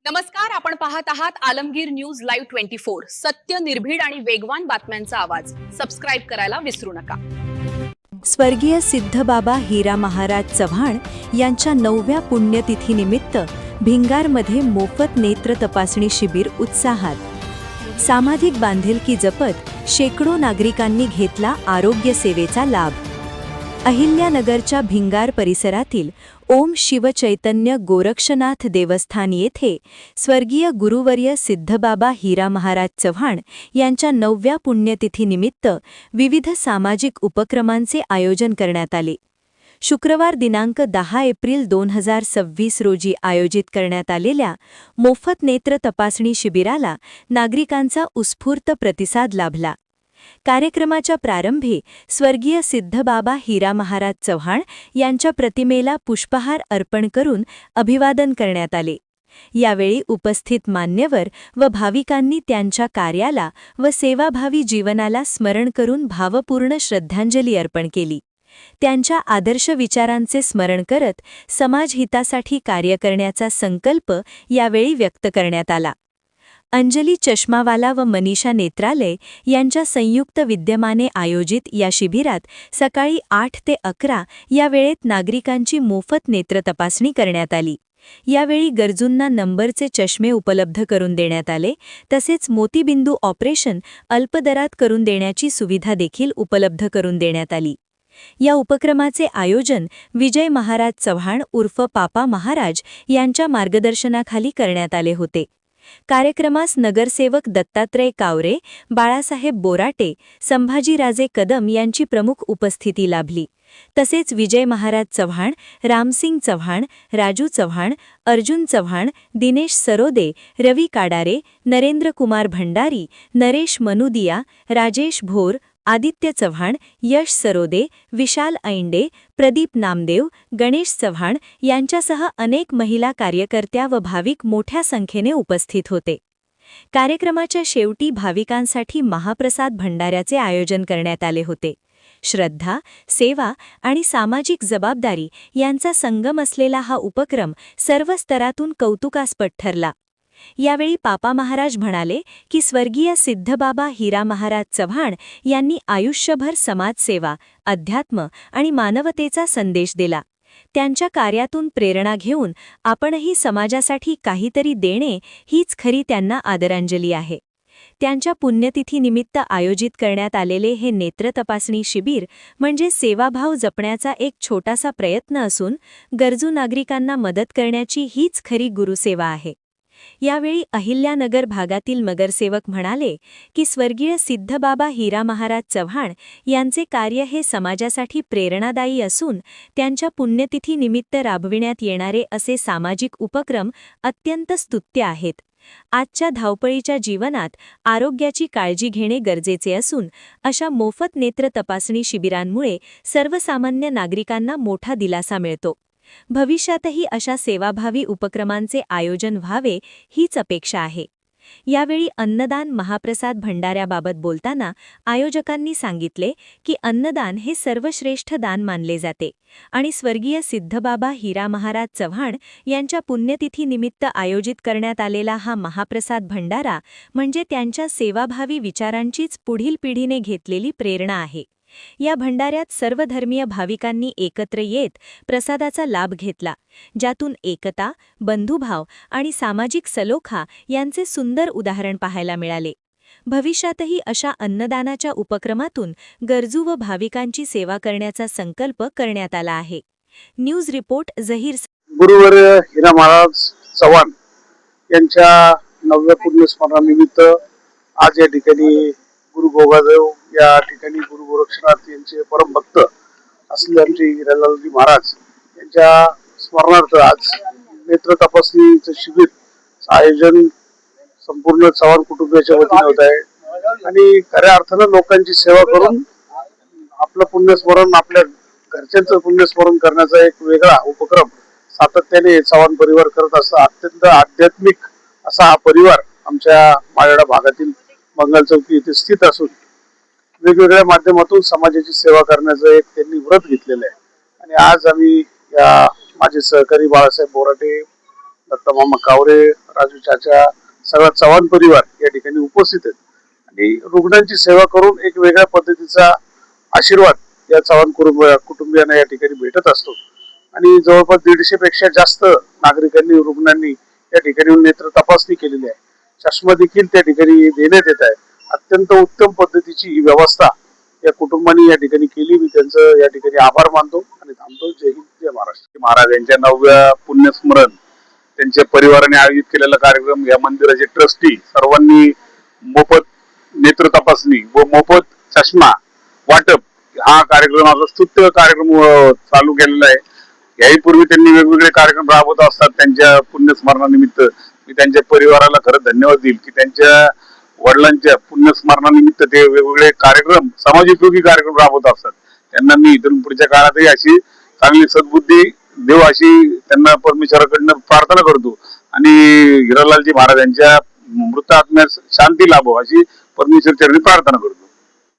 नमस्कार, आपण पाहत आहात आलमगीर न्यूज लाईव्ह 24। सत्य, निर्भीड आणि वेगवान बातम्यांचा आवाज। सबस्क्राइब करायला विसरू नका। स्वर्गीय सिद्धबाबा हिरा महाराज चव्हाण यांच्या 9व्या पुण्यतिथीनिमित्त भिंगारमध्ये मोफत नेत्र तपासणी शिबिर उत्साहात। सामाजिक बांधिलकी जपत शेकडो नागरिकांनी घेतला आरोग्य सेवेचा लाभ। अहिल्यानगरच्या भिंगार परिसरातील ओम शिवचैतन्य गोरक्षनाथ देवस्थान येथे स्वर्गीय गुरुवर्य सिद्धबाबा हिरा महाराज चव्हाण यांच्या 9व्या पुण्यतिथीनिमित्त विविध सामाजिक उपक्रमांचे आयोजन करण्यात आले। शुक्रवार दिनांक 10 एप्रिल 2026 रोजी आयोजित करण्यात आलेल्या मोफत नेत्र तपासणी शिबिराला नागरिकांचा उत्स्फूर्त प्रतिसाद लाभला। कार्यक्रमाच्या प्रारंभी स्वर्गीय सिद्धबाबा हिरा महाराज चव्हाण यांच्या प्रतिमेला पुष्पहार अर्पण करून अभिवादन करण्यात आले। यावेळी उपस्थित मान्यवर व भाविकांनी त्यांच्या कार्याला व सेवाभावी जीवनाला स्मरण करून भावपूर्ण श्रद्धांजली अर्पण केली। त्यांच्या आदर्श विचारांचे स्मरण करत समाजहितासाठी कार्य करण्याचा संकल्प यावेळी व्यक्त करण्यात आला। अंजली चष्मावाला व मनीषा नेत्रालय यांच्या संयुक्त विद्यमाने आयोजित या शिबिरात सकाळी 8 ते 11 या वेळेत नागरिकांची मोफत नेत्र तपासणी करण्यात आली। यावेळी गरजूंना नंबरचे चष्मे उपलब्ध करून देण्यात आले, तसेच मोतीबिंदू ऑपरेशन अल्प दरात करून देण्याची सुविधा देखील उपलब्ध करून देण्यात आली। या उपक्रमाचे आयोजन विजय महाराज चव्हाण उर्फ पापा महाराज यांच्या मार्गदर्शनाखाली करण्यात आले होते। कार्यक्रमास नगरसेवक दत्तात्रय कावरे, बाळासाहेब बोराटे, संभाजीराजे कदम यांची प्रमुख उपस्थिती लाभली। तसेच विजय महाराज चव्हाण, रामसिंग चव्हाण, राजू चव्हाण, अर्जुन चव्हाण, दिनेश सरोदे, रवी काडारे, नरेंद्र कुमार भंडारी, नरेश मनुदिया, राजेश भोर, आदित्य चव्हाण, यश सरोदे, विशाल ऐंडे, प्रदीप नामदेव, गणेश चव्हाण यांच्यासह अनेक महिला कार्यकर्त्या व भाविक मोठ्या संख्येने उपस्थित होते। कार्यक्रमाच्या शेवटी भाविकांसाठी महाप्रसाद भंडाऱ्याचे आयोजन करण्यात आले होते। श्रद्धा, सेवा आणि सामाजिक जबाबदारी यांचा संगम असलेला हा उपक्रम सर्व स्तरातून कौतुकास्पद ठरला। यावेळी पापा महाराज म्हणाले की स्वर्गीय सिद्धबाबा हिरा महाराज चव्हाण यांनी आयुष्यभर समाजसेवा, अध्यात्म आणि मानवतेचा संदेश दिला। त्यांच्या कार्यातून प्रेरणा घेऊन आपणही समाजासाठी काहीतरी देणे हीच खरी त्यांना आदरांजली आहे। त्यांच्या पुण्यतिथीनिमित्त आयोजित करण्यात आलेले हे नेत्र तपासणी शिबिर म्हणजे सेवाभाव जपण्याचा एक छोटासा प्रयत्न असून गरजू नागरिकांना मदत करण्याची हीच खरी गुरुसेवा आहे। यावेळी अहिल्यानगर भागातील नगरसेवक म्हणाले की स्वर्गीय सिद्धबाबा हिरा महाराज चव्हाण यांचे कार्य हे समाजासाठी प्रेरणादायी असून त्यांच्या पुण्यतिथीनिमित्त राबविण्यात येणारे असे सामाजिक उपक्रम अत्यंत स्तुत्य आहेत। आजच्या धावपळीच्या जीवनात आरोग्याची काळजी घेणे गरजेचे असून अशा मोफत नेत्र तपासणी शिबिरांमुळे सर्वसामान्य नागरिकांना मोठा दिलासा मिळतो। भविष्यातही अशा सेवाभावी उपक्रमांचे आयोजन व्हावे हीच अपेक्षा आहे। यावेळी अन्नदान महाप्रसाद भंडाऱ्याबाबत बोलताना आयोजकांनी सांगितले की अन्नदान हे सर्वश्रेष्ठ दान मानले जाते आणि स्वर्गीय सिद्धबाबा हिरा महाराज चव्हाण यांच्या पुण्यतिथीनिमित्त आयोजित करण्यात आलेला हा महाप्रसाद भंडारा म्हणजे त्यांच्या सेवाभावी विचारांचीच पुढील पिढीने घेतलेली प्रेरणा आहे। या भंडाऱ्यात सर्वधर्मीय भाविकांनी एकत्र येत प्रसादाचा लाभ घेतला, ज्यातून एकता, बंधुभाव आणि सामाजिक सलोखा यांचे सुंदर उदाहरण पाहायला मिळाले। भविष्यातही अशा अन्नदानाच्या उपक्रमातून गरजू व भाविकांची सेवा करण्याचा संकल्प करण्यात आला आहे। न्यूज रिपोर्ट झहीर। गुरुवर्य हिरा महाराज चव्हाण यांच्या 9व्या पुण्यस्मरणानिमित्त आज या ठिकाणी गुरु गोगादेव या ठिकाणी गुरु गोरक्षनाथ यांचे परमभक्त असलेले आमचे हिरालालजी महाराज यांच्या स्मरणार्थ आज नेत्र तपासणीचे शिबिर आयोजन संपूर्ण चव्हाण कुटुंबियाच्या वतीने होत आहे आणि खऱ्या अर्थानं लोकांची सेवा करून आपलं पुण्यस्मरण, आपल्या घरच्यांचं पुण्यस्मरण करण्याचा एक वेगळा उपक्रम सातत्याने चव्हाण परिवार करत असता। अत्यंत आध्यात्मिक असा हा परिवार आमच्या माळेडा भागातील मंगल चौकी येथे स्थित असून वेगवेगळ्या माध्यमातून समाजाची सेवा करण्याचं एक त्यांनी व्रत घेतलेलं आहे। आणि आज आम्ही या माझे सहकारी बाळासाहेब बोराटे, दत्तमामा कावरे, राजू चाचा, सगळा चव्हाण परिवार या ठिकाणी उपस्थित आहेत आणि रुग्णांची सेवा करून एक वेगळ्या पद्धतीचा आशीर्वाद या चव्हाण कुटुंबियांना या ठिकाणी भेटत असतो आणि जवळपास 150 पेक्षा जास्त नागरिकांनी रुग्णांनी या ठिकाणी नेत्र तपासणी केलेली आहे. चष्मा देखील त्या ठिकाणी देण्यात येत आहे. अत्यंत उत्तम पद्धतीची ही व्यवस्था या कुटुंबाने या ठिकाणी केली. मी त्यांचं या ठिकाणी आभार मानतो आणि थांबतो. जय हिंद, जय महाराष्ट्र. महाराज यांच्या 9व्या पुण्यस्मरण त्यांच्या परिवाराने आयोजित केलेला कार्यक्रम, या मंदिराचे ट्रस्टी सर्वांनी मोफत नेत्र तपासणी व मोफत चष्मा वाटप हा कार्यक्रम, आपला स्तुत्य कार्यक्रम चालू केलेला आहे. याही पूर्वी त्यांनी वेगवेगळे कार्यक्रम राबवत असतात. त्यांच्या पुण्यस्मरणानिमित्त मी त्यांच्या परिवाराला खरं धन्यवाद देईल की त्यांच्या वडिलांच्या पुण्यस्मरणानिमित्त ते वेगवेगळे कार्यक्रम, समाजोपयोगी कार्यक्रम राबवत असतात. त्यांना मी इथून पुढच्या काळातही अशी चांगली सद्बुद्धी देव अशी त्यांना परमेश्वराकडनं प्रार्थना करतो आणि हिरालालजी महाराज यांच्या मृत आत्म्यास शांती लाभो अशी परमेश्वर चरणी प्रार्थना करतो.